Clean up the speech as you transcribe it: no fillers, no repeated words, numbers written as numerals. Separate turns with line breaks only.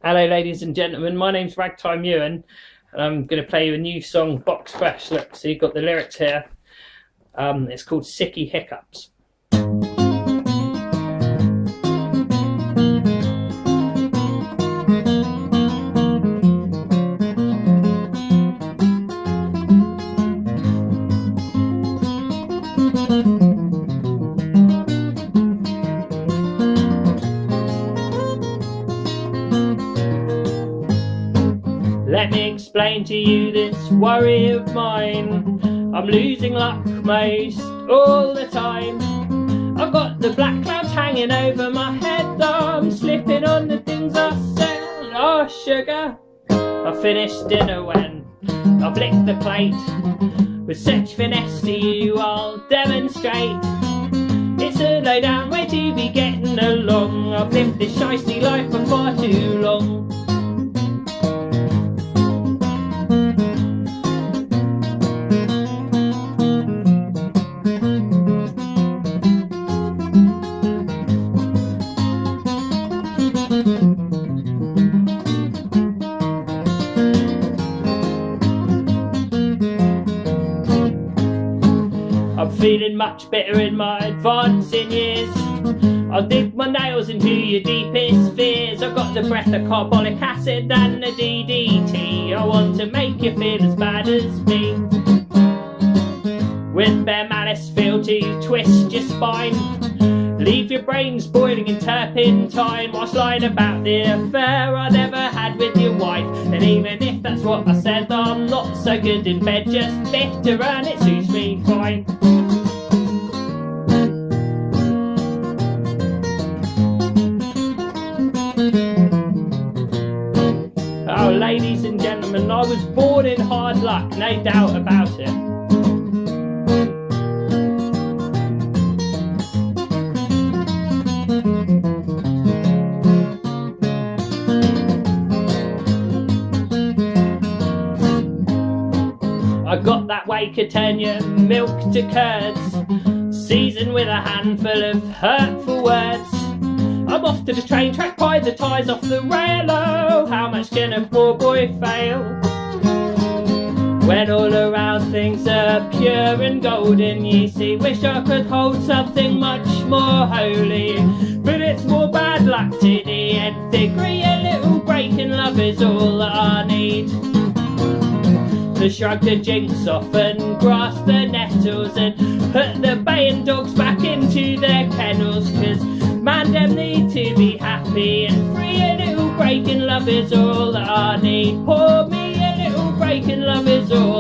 Hello ladies and gentlemen, my name's Ragtime Ewan and I'm going to play you a new song, Box Fresh. Look, so you've got the lyrics here. It's called Sicky Hiccups. Let me explain to you this worry of mine. I'm losing luck most all the time. I've got the black clouds hanging over my head. I'm slipping on the things I said. Oh sugar, I finished dinner when I've licked the plate. With such finesse to you I'll demonstrate. It's a low down way to be getting along. I've lived this shiesty life for far too long. I'm feeling much better in my advancing years. I'll dig my nails into your deepest fears. I've got the breath of carbolic acid and the DDT. I want to make you feel as bad as me. With bare malice feel to twist your spine. Leave your brains boiling in turpentine whilst lying about the affair I never had with your wife. And even if that's what I said, I'm not so good in bed, just bitter and it suits me fine. Oh, ladies and gentlemen, I was born in hard luck, no doubt about it. I got that way could turn your milk to curds, seasoned with a handful of hurtful words. I'm off to the train track, pie the ties off the rail. Oh, how much can a poor boy fail? When all around things are pure and golden, you see, wish I could hold something much more holy. But it's more bad luck to the nth degree. A little break in love is all that I need. To shrug the jinx off and grasp the nettles and put the baying dogs back into their kennels. Cause man, them need to be happy and free. A little break in love is all that I need. Pour me a little break in love is all